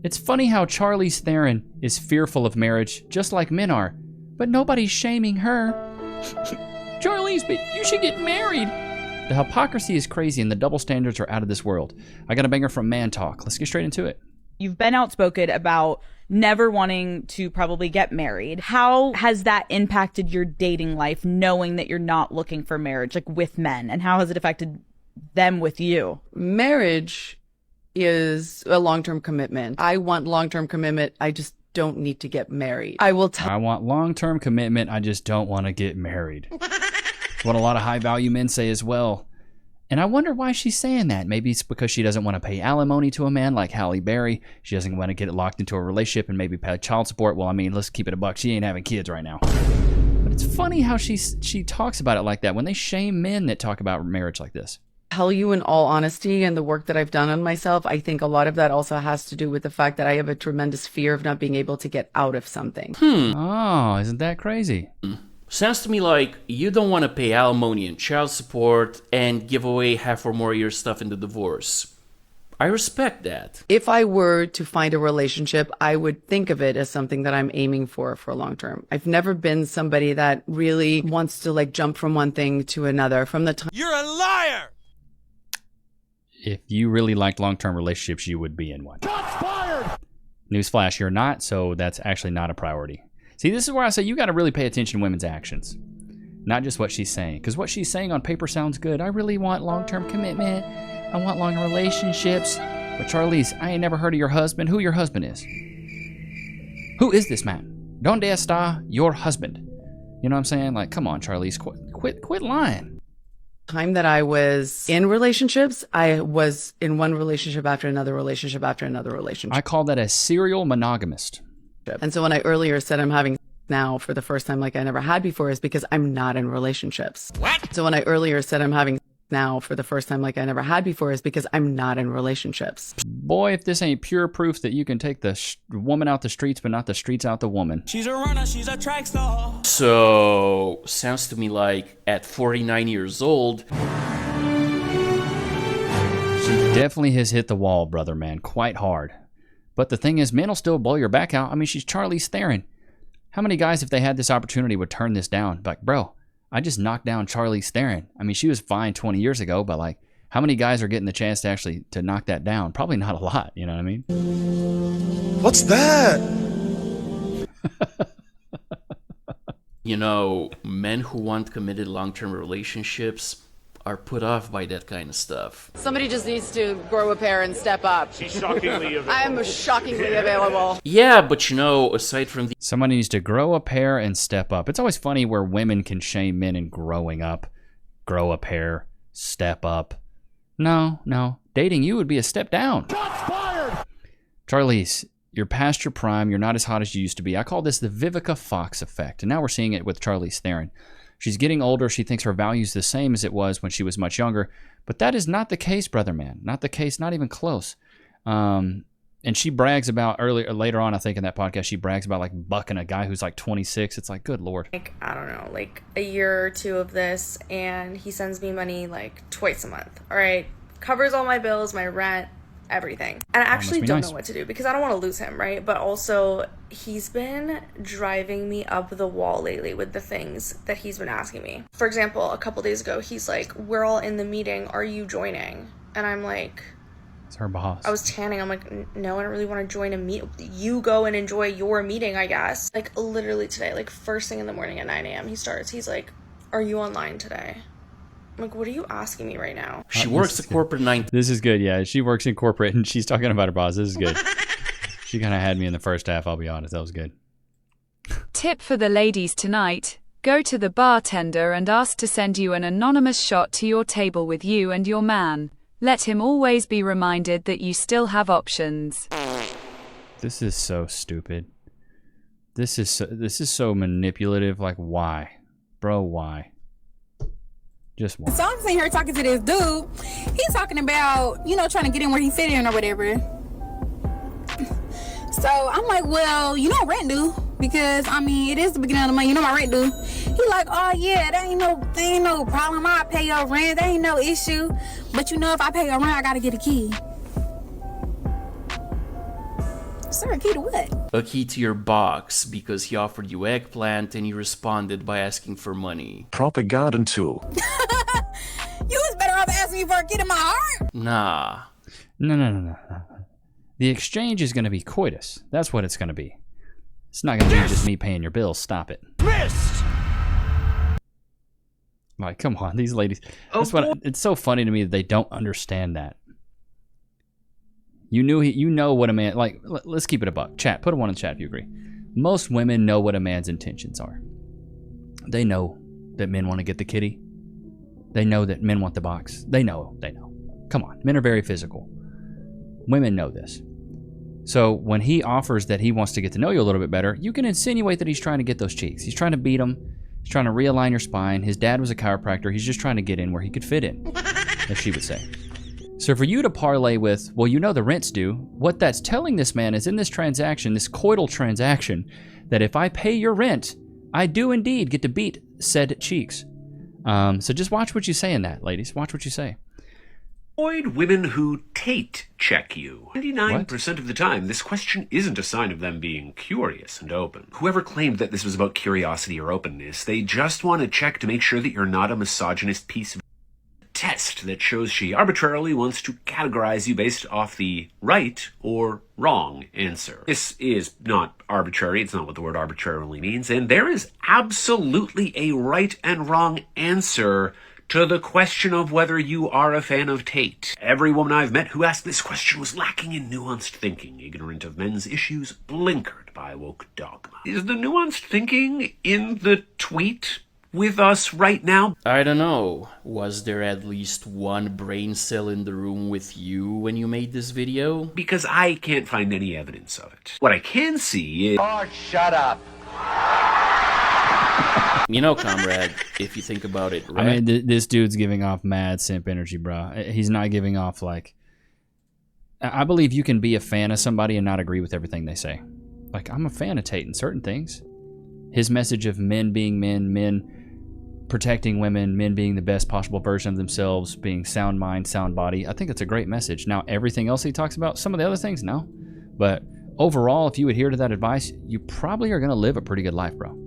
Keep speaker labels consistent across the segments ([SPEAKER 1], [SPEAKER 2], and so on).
[SPEAKER 1] It's funny how Charlize Theron is fearful of marriage, just like men are, but nobody's shaming her. Charlize, but you should get married. The hypocrisy is crazy and the double standards are out of this world. I got a banger from Man Talk. Let's get straight into it.
[SPEAKER 2] You've been outspoken about never wanting to probably get married. How has that impacted your dating life, knowing that you're not looking for marriage, like with men? And how has it affected them with you?
[SPEAKER 3] Marriage is a long-term commitment. I want long-term commitment. I just don't need to get married.
[SPEAKER 1] I want long-term commitment. I just don't want to get married. It's what a lot of high-value men say as well. And I wonder why she's saying that. Maybe it's because she doesn't want to pay alimony to a man like Halle Berry. She doesn't want to get locked into a relationship and maybe pay child support. Well, I mean, let's keep it a buck. She ain't having kids right now. But it's funny how she talks about it like that when they shame men that talk about marriage like this.
[SPEAKER 3] Tell you in all honesty, and the work that I've done on myself, I think a lot of that also has to do with the fact that I have a tremendous fear of not being able to get out of something.
[SPEAKER 1] Oh, isn't that crazy?
[SPEAKER 4] Sounds to me like you don't want to pay alimony and child support and give away half or more of your stuff in the divorce. I respect that.
[SPEAKER 3] If I were to find a relationship, I would think of it as something that I'm aiming for long term. I've never been somebody that really wants to like jump from one thing to another. From the time
[SPEAKER 5] You're a liar!
[SPEAKER 1] If you really liked long-term relationships, you would be in one.
[SPEAKER 5] Shots fired!
[SPEAKER 1] Newsflash, you're not, so that's actually not a priority. See, this is where I say you got to really pay attention to women's actions, not just what she's saying. Because what she's saying on paper sounds good. I really want long-term commitment. I want long relationships. But Charlize, I ain't never heard of your husband. Who your husband is? Who is this man? Donde está your husband? You know what I'm saying? Like, come on, Charlize, quit lying.
[SPEAKER 3] Time that I was in relationships, I was in one relationship after another relationship after another relationship.
[SPEAKER 1] I call that a serial monogamist.
[SPEAKER 3] And so when I earlier said I'm having now for the first time like I never had before is because I'm not in relationships.
[SPEAKER 5] What?
[SPEAKER 3] So when I earlier said I'm having now for the first time like I never had before is because I'm not in relationships.
[SPEAKER 1] Boy, if this ain't pure proof that you can take the woman out the streets but not the streets out the woman.
[SPEAKER 5] She's a runner, she's a track star.
[SPEAKER 4] So, sounds to me like at 49 years old,
[SPEAKER 1] She definitely has hit the wall, brother, man, quite hard. But the thing is, men will still blow your back out. I mean, she's Charlize Theron. How many guys, if they had this opportunity, would turn this down? Like, bro, I just knocked down Charlize Theron. I mean, she was fine 20 years ago, but like, how many guys are getting the chance to actually to knock that down? Probably not a lot, you know what I mean?
[SPEAKER 6] What's that?
[SPEAKER 4] you know, men who want committed long-term relationships are put off by that kind of stuff.
[SPEAKER 3] Somebody just needs to grow a pair and step up.
[SPEAKER 5] She's shockingly available.
[SPEAKER 3] I'm shockingly available.
[SPEAKER 4] Yeah, but you know, aside from the
[SPEAKER 1] Somebody needs to grow a pair and step up. It's always funny where women can shame men in growing up. Grow a pair, step up. No. Dating you would be a step down.
[SPEAKER 5] Shots fired!
[SPEAKER 1] Charlize, you're past your prime. You're not as hot as you used to be. I call this the Vivica Fox effect. And now we're seeing it with Charlize Theron. She's getting older. She thinks her value's the same as it was when she was much younger. But that is not the case, brother man. Not the case, not even close. And she brags about later on, I think in that podcast, she brags about like bucking a guy who's like 26. It's like, good Lord.
[SPEAKER 7] Like, I don't know, like a year or two of this, and he sends me money like twice a month. All right, covers all my bills, my rent, everything. And I actually don't know what to do because I don't want to lose him, right? But also, he's been driving me up the wall lately with the things that he's been asking me. For example, a couple days ago, he's like, "We're all in the meeting. Are you joining?" And I'm like,
[SPEAKER 1] it's her boss.
[SPEAKER 7] I was tanning. I'm like, no, I don't really want to join a meet. You go and enjoy your meeting, I guess. Like, literally today, like, first thing in the morning at 9 a.m., he starts. He's like, "Are you online today?" I'm like, what are you asking me right now?
[SPEAKER 4] She works at corporate 9.
[SPEAKER 1] This is good, yeah. She works in corporate, and she's talking about her boss. This is good. She kind of had me in the first half, I'll be honest. That was good.
[SPEAKER 8] Tip for the ladies tonight. Go to the bartender and ask to send you an anonymous shot to your table with you and your man. Let him always be reminded that you still have options.
[SPEAKER 1] This is so stupid. This is so manipulative. Like, why? Bro, why? Just why?
[SPEAKER 9] So I'm sitting here talking to this dude. He's talking about, trying to get in where he fit in or whatever. So I'm like, well, rent due. Because, it is the beginning of the month. My rent due. He like, oh, yeah, that ain't no problem. I pay your rent. That ain't no issue. But, if I pay your rent, I got to get a key. Sir, a key to what?
[SPEAKER 4] A key to your box because he offered you eggplant and you responded by asking for money.
[SPEAKER 6] Proper garden tool.
[SPEAKER 9] You was better off asking me for a key to my heart.
[SPEAKER 4] Nah.
[SPEAKER 1] No. The exchange is going to be coitus. That's what it's going to be. It's not going to be just me paying your bills. Stop it.
[SPEAKER 5] Missed!
[SPEAKER 1] Like, come on, these ladies. That's what. It's so funny to me that they don't understand that. You know what a man, like, let's keep it a buck. Chat, put a 1 in the chat if you agree. Most women know what a man's intentions are. They know that men want to get the kitty. They know that men want the box. They know. Come on, men are very physical. Women know this. So when he offers that he wants to get to know you a little bit better, you can insinuate that he's trying to get those cheeks. He's trying to beat them. He's trying to realign your spine. His dad was a chiropractor. He's just trying to get in where he could fit in, as she would say. So for you to parlay with, well, you know the rents do, what that's telling this man is in this transaction, this coital transaction, that if I pay your rent, I do indeed get to beat said cheeks. So just watch what you say in that, ladies. Watch what you say.
[SPEAKER 10] Avoid women who Tate check you. 99% of the time, this question isn't a sign of them being curious and open. Whoever claimed that this was about curiosity or openness, they just want to check to make sure that you're not a misogynist piece of test that shows she arbitrarily wants to categorize you based off the right or wrong answer. This is not arbitrary. It's not what the word arbitrarily means. And there is absolutely a right and wrong answer to the question of whether you are a fan of Tate. Every woman I've met who asked this question was lacking in nuanced thinking, ignorant of men's issues, blinkered by woke dogma. Is the nuanced thinking in the tweet with us right now?
[SPEAKER 4] I don't know. Was there at least one brain cell in the room with you when you made this video?
[SPEAKER 10] Because I can't find any evidence of it. What I can see is...
[SPEAKER 5] Oh, shut up.
[SPEAKER 4] You know, comrade, if you think about it, right?
[SPEAKER 1] I mean, this dude's giving off mad simp energy, bro. He's not giving off, like... I believe you can be a fan of somebody and not agree with everything they say. Like, I'm a fan of Tate in certain things. His message of men being men protecting women, men being the best possible version of themselves, being sound mind, sound body. I think it's a great message. Now, everything else he talks about, some of the other things, no. But overall, if you adhere to that advice, you probably are going to live a pretty good life, bro.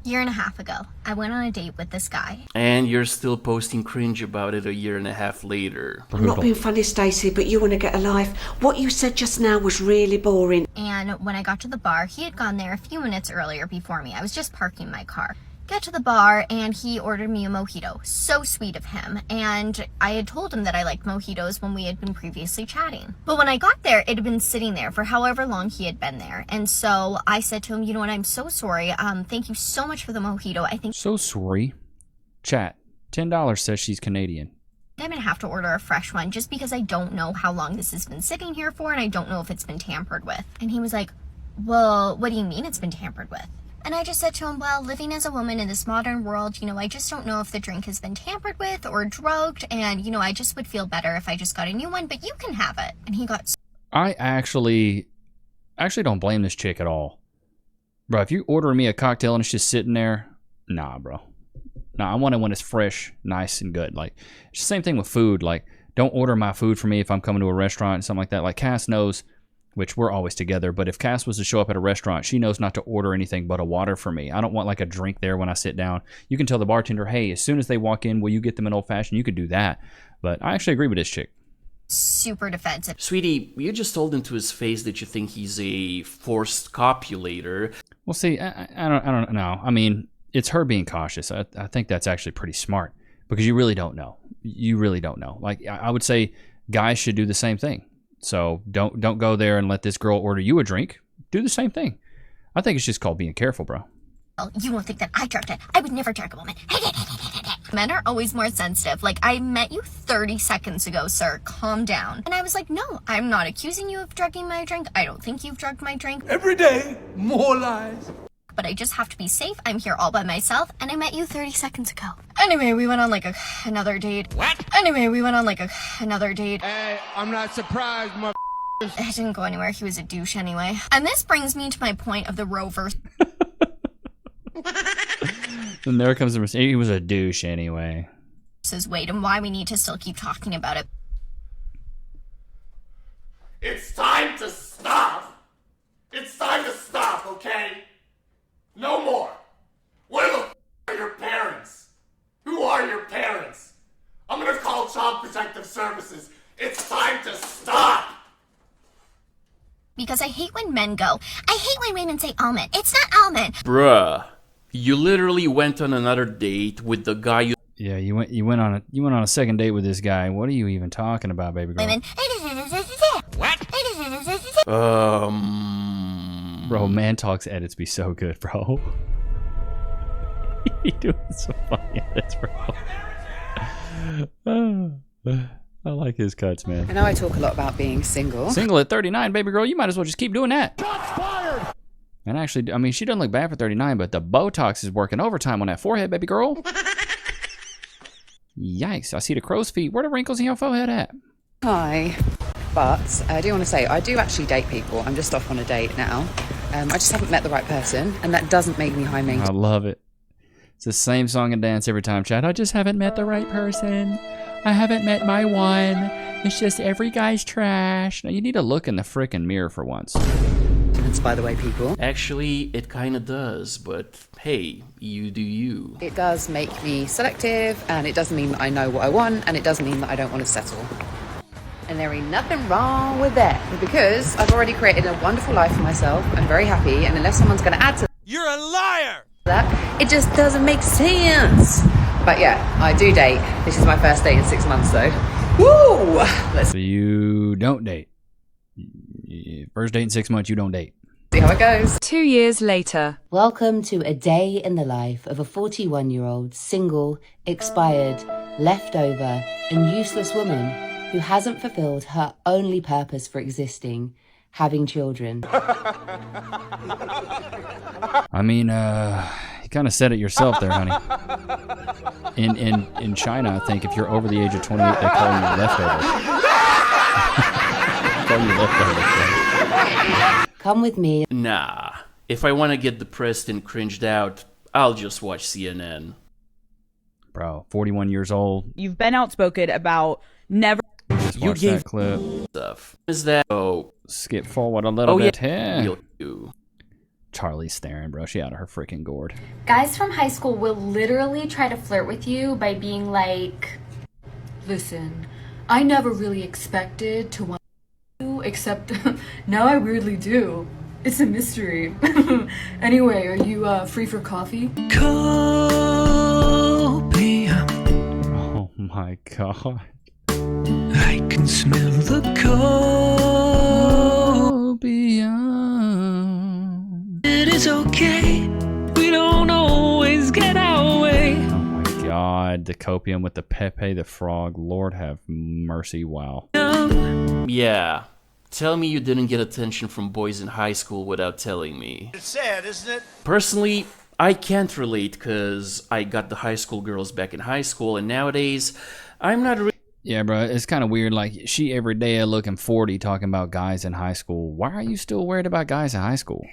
[SPEAKER 11] Year and a half ago, I went on a date with this guy.
[SPEAKER 4] And you're still posting cringe about it a year and a half later.
[SPEAKER 12] I'm not being funny, Stacey, but you want to get a life. What you said just now was really boring.
[SPEAKER 11] And when I got to the bar, he had gone there a few minutes earlier before me. I was just parking my car. Get to the bar, and he ordered me a mojito. So sweet of him. And I had told him that I liked mojitos when we had been previously chatting. But when I got there, it had been sitting there for however long he had been there. And so I said to him, you know what, I'm so sorry. Thank you so much for the mojito. I think...
[SPEAKER 1] So sorry. Chat. $10 says she's Canadian.
[SPEAKER 11] I'm gonna have to order a fresh one just because I don't know how long this has been sitting here for, and I don't know if it's been tampered with. And he was like, well, what do you mean it's been tampered with? And I just said to him, well, living as a woman in this modern world, you know, I just don't know if the drink has been tampered with or drugged. And, you know, I just would feel better if I just got a new one, but you can have it. And he got...
[SPEAKER 1] I actually don't blame this chick at all. Bro, if you order me a cocktail and it's just sitting there, nah, bro. Nah, I want it when it's fresh, nice, and good. Like, it's the same thing with food. Like, don't order my food for me if I'm coming to a restaurant and something like that. Like, Cass knows... which we're always together, but if Cass was to show up at a restaurant, she knows not to order anything but a water for me. I don't want like a drink there when I sit down. You can tell the bartender, hey, as soon as they walk in, will you get them an old fashioned? You could do that. But I actually agree with this chick.
[SPEAKER 11] Super defensive.
[SPEAKER 4] Sweetie, you just told him to his face that you think he's a forced copulator.
[SPEAKER 1] Well, see, I don't know. I mean, it's her being cautious. I think that's actually pretty smart because you really don't know. You really don't know. Like, I would say guys should do the same thing. So don't go there and let this girl order you a drink. Do the same thing. I think it's just called being careful, bro.
[SPEAKER 11] Well, you won't think that I drugged it. I would never drug a woman. Men are always more sensitive. Like, I met you 30 seconds ago, sir. Calm down. And I was like, no, I'm not accusing you of drugging my drink. I don't think you've drugged my drink.
[SPEAKER 5] Every day, more lies.
[SPEAKER 11] But I just have to be safe. I'm here all by myself, and I met you 30 seconds ago. Anyway, we went on like another date.
[SPEAKER 5] What?
[SPEAKER 11] Anyway, we went on like another date.
[SPEAKER 5] Hey, I'm not surprised,
[SPEAKER 11] It didn't go anywhere. He was a douche anyway. And this brings me to my point of the rover.
[SPEAKER 1] And there comes the... He was a douche anyway.
[SPEAKER 11] Versus Wade, and why we need to still keep talking about it.
[SPEAKER 5] It's time to stop.
[SPEAKER 11] because I hate when men go, I hate when women say almond. It's not almond.
[SPEAKER 4] Bruh, you literally went on another date with the guy you...
[SPEAKER 1] Yeah, you went on a second date with this guy. What are you even talking about, baby girl?
[SPEAKER 11] Women.
[SPEAKER 5] What?
[SPEAKER 1] Bro, Man Talks edits be so good, bro. He doing some funny edits, bro. I like his cuts, man.
[SPEAKER 3] I know I talk a lot about being single.
[SPEAKER 1] Single at 39, baby girl. You might as well just keep doing that. Shots fired! And actually, I mean, she doesn't look bad for 39, but the Botox is working overtime on that forehead, baby girl. Yikes. I see the crow's feet. Where the wrinkles in your forehead at?
[SPEAKER 3] Hi. But I do want to say, I do actually date people. I'm just off on a date now. I just haven't met the right person, and that doesn't make me high maintenance.
[SPEAKER 1] I love it. It's the same song and dance every time, Chad. I just haven't met the right person. I haven't met my one. It's just every guy's trash. Now, you need to look in the frickin' mirror for once.
[SPEAKER 3] By the way, people.
[SPEAKER 4] Actually, it kind of does, but hey, you do you.
[SPEAKER 3] It does make me selective, and it doesn't mean that I know what I want, and it doesn't mean that I don't want to settle. And there ain't nothing wrong with that, because I've already created a wonderful life for myself. I'm very happy, and unless someone's going to add to
[SPEAKER 5] You're a liar!
[SPEAKER 3] that, it just doesn't make sense. But yeah, I do date. This is my first date in 6 months, though. Woo!
[SPEAKER 1] So you don't date. First date in 6 months, you don't date.
[SPEAKER 3] See how it goes.
[SPEAKER 8] 2 years later.
[SPEAKER 13] Welcome to a day in the life of a 41-year-old, single, expired, leftover, and useless woman who hasn't fulfilled her only purpose for existing, having children.
[SPEAKER 1] I mean, you kind of said it yourself there, honey. In China, I think if you're over the age of 28, they call you leftover. Call you leftover.
[SPEAKER 13] Come with me.
[SPEAKER 4] Nah. If I want to get depressed and cringed out, I'll just watch CNN.
[SPEAKER 1] Bro, 41 years old.
[SPEAKER 2] You've been outspoken about never...
[SPEAKER 1] Just watch that clip.
[SPEAKER 4] Stuff. Is that... Oh.
[SPEAKER 1] Skip forward a little bit here.
[SPEAKER 4] You.
[SPEAKER 1] Charlie's staring, bro. She out of her freaking gourd.
[SPEAKER 14] Guys from high school will literally try to flirt with you by being like, listen, I never really expected to want you, except now I weirdly do. It's a mystery. Anyway, are you free for coffee?
[SPEAKER 1] Oh my god.
[SPEAKER 15] I can smell the copium. It is okay. We don't always get our way.
[SPEAKER 1] Oh my god. The copium with the Pepe the Frog. Lord have mercy. Wow.
[SPEAKER 4] Yeah. Tell me you didn't get attention from boys in high school without telling me.
[SPEAKER 5] It's sad, isn't it?
[SPEAKER 4] Personally, I can't relate because I got the high school girls back in high school, and nowadays, I'm not really...
[SPEAKER 1] Yeah, bro, it's kind of weird. Like, she every day looking 40 talking about guys in high school. Why are you still worried about guys in high school?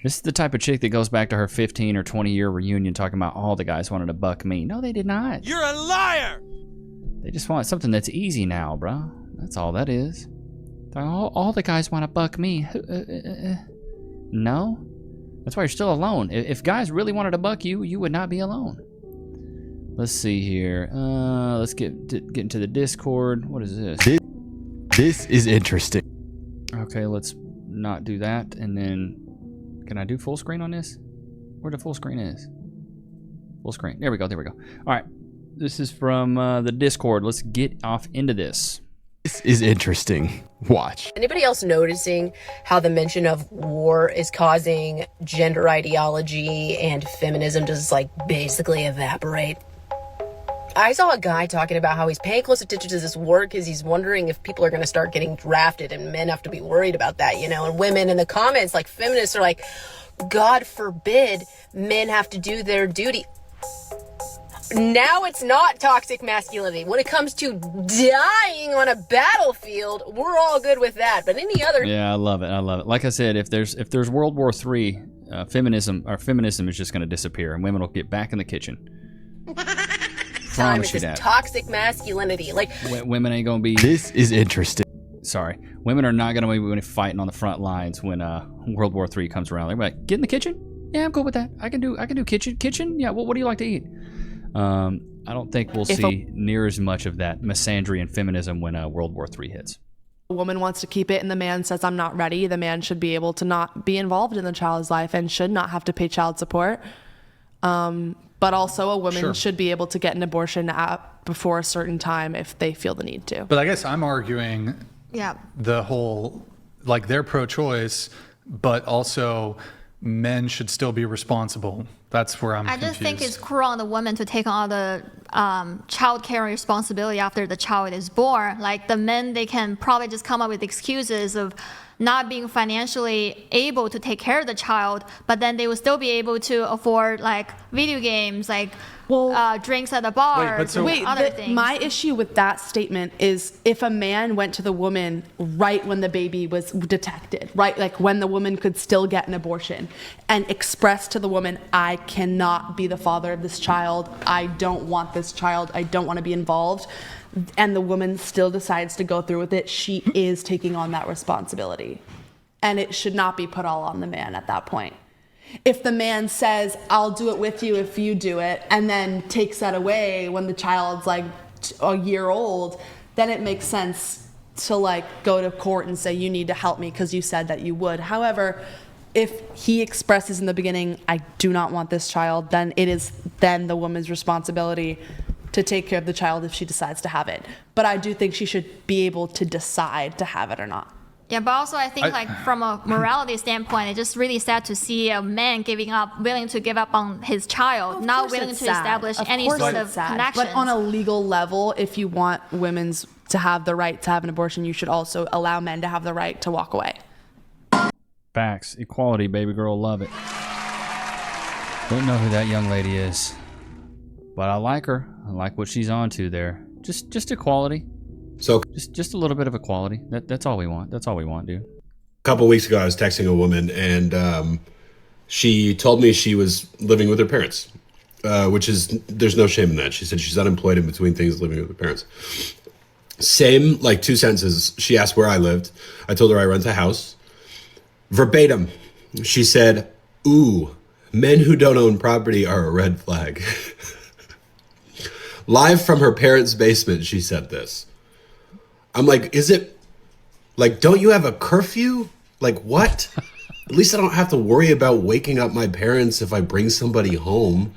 [SPEAKER 1] This is the type of chick that goes back to her 15 or 20-year reunion talking about all the guys wanted to buck me. No, they did not.
[SPEAKER 5] You're a liar!
[SPEAKER 1] They just want something that's easy now, bro. That's all that is. All the guys want to buck me. No? That's why you're still alone. If guys really wanted to buck you, you would not be alone. Let's see here. Let's get into the Discord. What is this?
[SPEAKER 6] This is interesting.
[SPEAKER 1] Okay, let's not do that. And then, can I do full screen on this? Where the full screen is? Full screen. There we go. There we go. All right. This is from the Discord. Let's get off into this.
[SPEAKER 6] This is interesting. Watch.
[SPEAKER 16] Anybody else noticing how the mention of war is causing gender ideology and feminism to just like basically evaporate? I saw a guy talking about how he's paying close attention to this war because he's wondering if people are going to start getting drafted and men have to be worried about that, you know, and women in the comments, like feminists are like, God forbid men have to do their duty. Now it's not toxic masculinity. When it comes to dying on a battlefield, we're all good with that. But any other...
[SPEAKER 1] Yeah, I love it. I love it. Like I said, if there's World War III, feminism is just going to disappear and women will get back in the kitchen.
[SPEAKER 16] Time is just toxic masculinity. Like
[SPEAKER 1] women ain't going to be...
[SPEAKER 6] This is interesting.
[SPEAKER 1] Sorry. Women are not going to be fighting on the front lines when World War III comes around. They're like, get in the kitchen? Yeah, I'm cool with that. I can do kitchen. Kitchen? Yeah, what do you like to eat? I don't think we'll see near as much of that misandry and feminism when World War III hits.
[SPEAKER 17] A woman wants to keep it and the man says, I'm not ready. The man should be able to not be involved in the child's life and should not have to pay child support. But also a woman should be able to get an abortion before a certain time if they feel the need to.
[SPEAKER 18] But I guess I'm arguing the whole, like, they're pro-choice, but also men should still be responsible. That's where I'm confused.
[SPEAKER 19] I just think it's cruel on the woman to take on the child care responsibility after the child is born. Like, the men, they can probably just come up with excuses of not being financially able to take care of the child, but then they will still be able to afford like video games, like drinks at the bar, other things.
[SPEAKER 17] My issue with that statement is if a man went to the woman right when the baby was detected, right, like when the woman could still get an abortion, and expressed to the woman, I cannot be the father of this child, I don't want this child, I don't want to be involved, and the woman still decides to go through with it, she is taking on that responsibility. And it should not be put all on the man at that point. If the man says, I'll do it with you if you do it, and then takes that away when the child's like a year old, then it makes sense to like go to court and say, you need to help me because you said that you would. However, if he expresses in the beginning, I do not want this child, then it is then the woman's responsibility to take care of the child if she decides to have it. But I do think she should be able to decide to have it or not.
[SPEAKER 19] Yeah, but also I think like from a morality standpoint, it's just really sad to see a man willing to give up on his child, not willing to establish any sort of connection.
[SPEAKER 17] But on a legal level, if you want women to have the right to have an abortion, you should also allow men to have the right to walk away.
[SPEAKER 1] Facts. Equality, baby girl. Love it. Don't know who that young lady is, but I like her. I like what she's on to there. Just equality.
[SPEAKER 20] So
[SPEAKER 1] just a little bit of equality. That's all we want. That's all we want, dude.
[SPEAKER 20] A couple weeks ago, I was texting a woman, and she told me she was living with her parents, which is, there's no shame in that. She said she's unemployed in between things, living with her parents. Same, like 2 sentences. She asked where I lived. I told her I rent a house. Verbatim, she said, ooh, men who don't own property are a red flag. Live from her parents' basement, she said this. I'm like, is it, like, don't you have a curfew? Like, what? At least I don't have to worry about waking up my parents if I bring somebody home.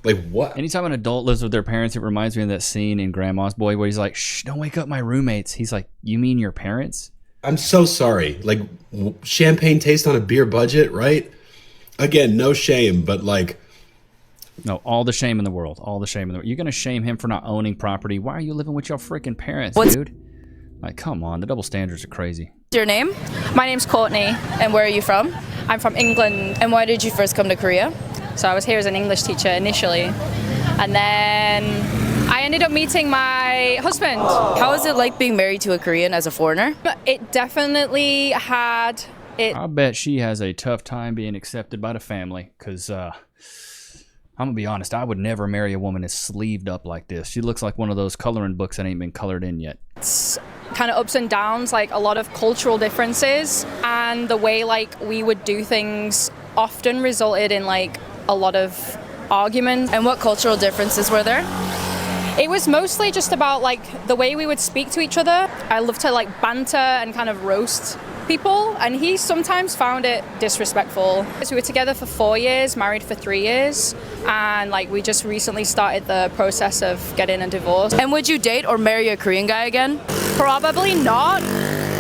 [SPEAKER 20] Like, what?
[SPEAKER 1] Anytime an adult lives with their parents, it reminds me of that scene in Grandma's Boy where he's like, shh, don't wake up my roommates. He's like, you mean your parents?
[SPEAKER 20] I'm so sorry. Like, champagne taste on a beer budget, right? Again, no shame, but like...
[SPEAKER 1] No, all the shame in the world. All the shame in the world. You're going to shame him for not owning property. Why are you living with your freaking parents, dude? Like, come on. The double standards are crazy.
[SPEAKER 21] What's your name? My name's Courtney. And where are you from? I'm from England. And why did you first come to Korea? So I was here as an English teacher initially. And then I ended up meeting my husband.
[SPEAKER 22] How is it like being married to a Korean as a foreigner?
[SPEAKER 21] It definitely had...
[SPEAKER 1] I bet she has a tough time being accepted by the family, because... I'm gonna be honest, I would never marry a woman that's sleeved up like this. She looks like one of those coloring books that ain't been colored in yet.
[SPEAKER 21] It's kind of ups and downs, like a lot of cultural differences, and the way like we would do things often resulted in like a lot of arguments.
[SPEAKER 22] And what cultural differences were there?
[SPEAKER 21] It was mostly just about like the way we would speak to each other. I love to like banter and kind of roast people, and he sometimes found it disrespectful. So we were together for 4 years, married for 3 years, and like we just recently started the process of getting a divorce.
[SPEAKER 22] And would you date or marry a Korean guy again?
[SPEAKER 21] Probably not.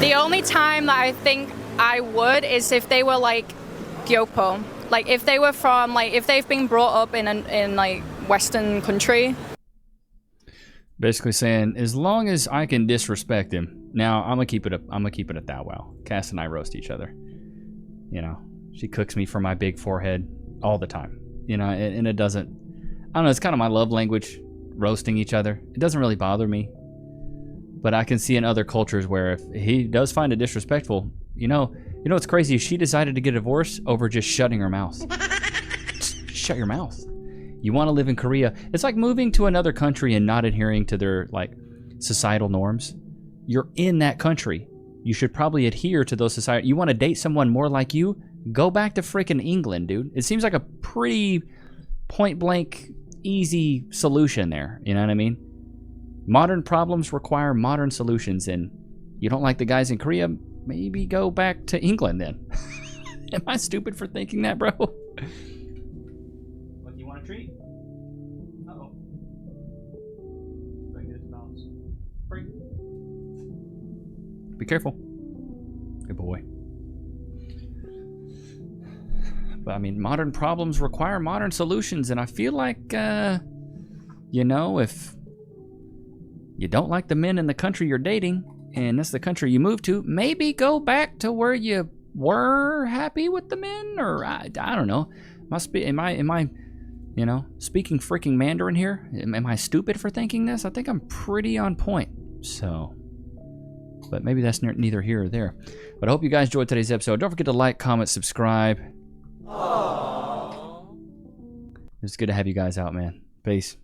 [SPEAKER 21] The only time that I think I would is if they were like Gyopo, like if they were from like if they've been brought up in like Western country.
[SPEAKER 1] Basically saying, as long as I can disrespect him, now I'm gonna keep it at that. Wow, Cass and I roast each other. You know, she cooks me for my big forehead all the time. You know, and it doesn't. I don't know. It's kind of my love language, roasting each other. It doesn't really bother me, but I can see in other cultures where if he does find it disrespectful, you know what's crazy is she decided to get a divorce over just shutting her mouth. Just shut your mouth. You want to live in Korea. It's like moving to another country and not adhering to their like societal norms. You're in that country. You should probably adhere to those society. You want to date someone more like you? Go back to freaking England, dude. It seems like a pretty point blank, easy solution there. You know what I mean? Modern problems require modern solutions, and You don't like the guys in Korea? Maybe go back to England then. Am I stupid for thinking that, bro? What, do you want a treat? Uh-oh. Be careful. Good boy. But I mean, modern problems require modern solutions, and I feel like, you know, if you don't like the men in the country you're dating, and that's the country you moved to, maybe go back to where you were happy with the men, or I don't know. Am I, you know, speaking freaking Mandarin here? Am I stupid for thinking this? I think I'm pretty on point. So, but maybe that's neither here or there. But I hope you guys enjoyed today's episode. Don't forget to like, comment, subscribe. Aww. It's good to have you guys out, man. Peace.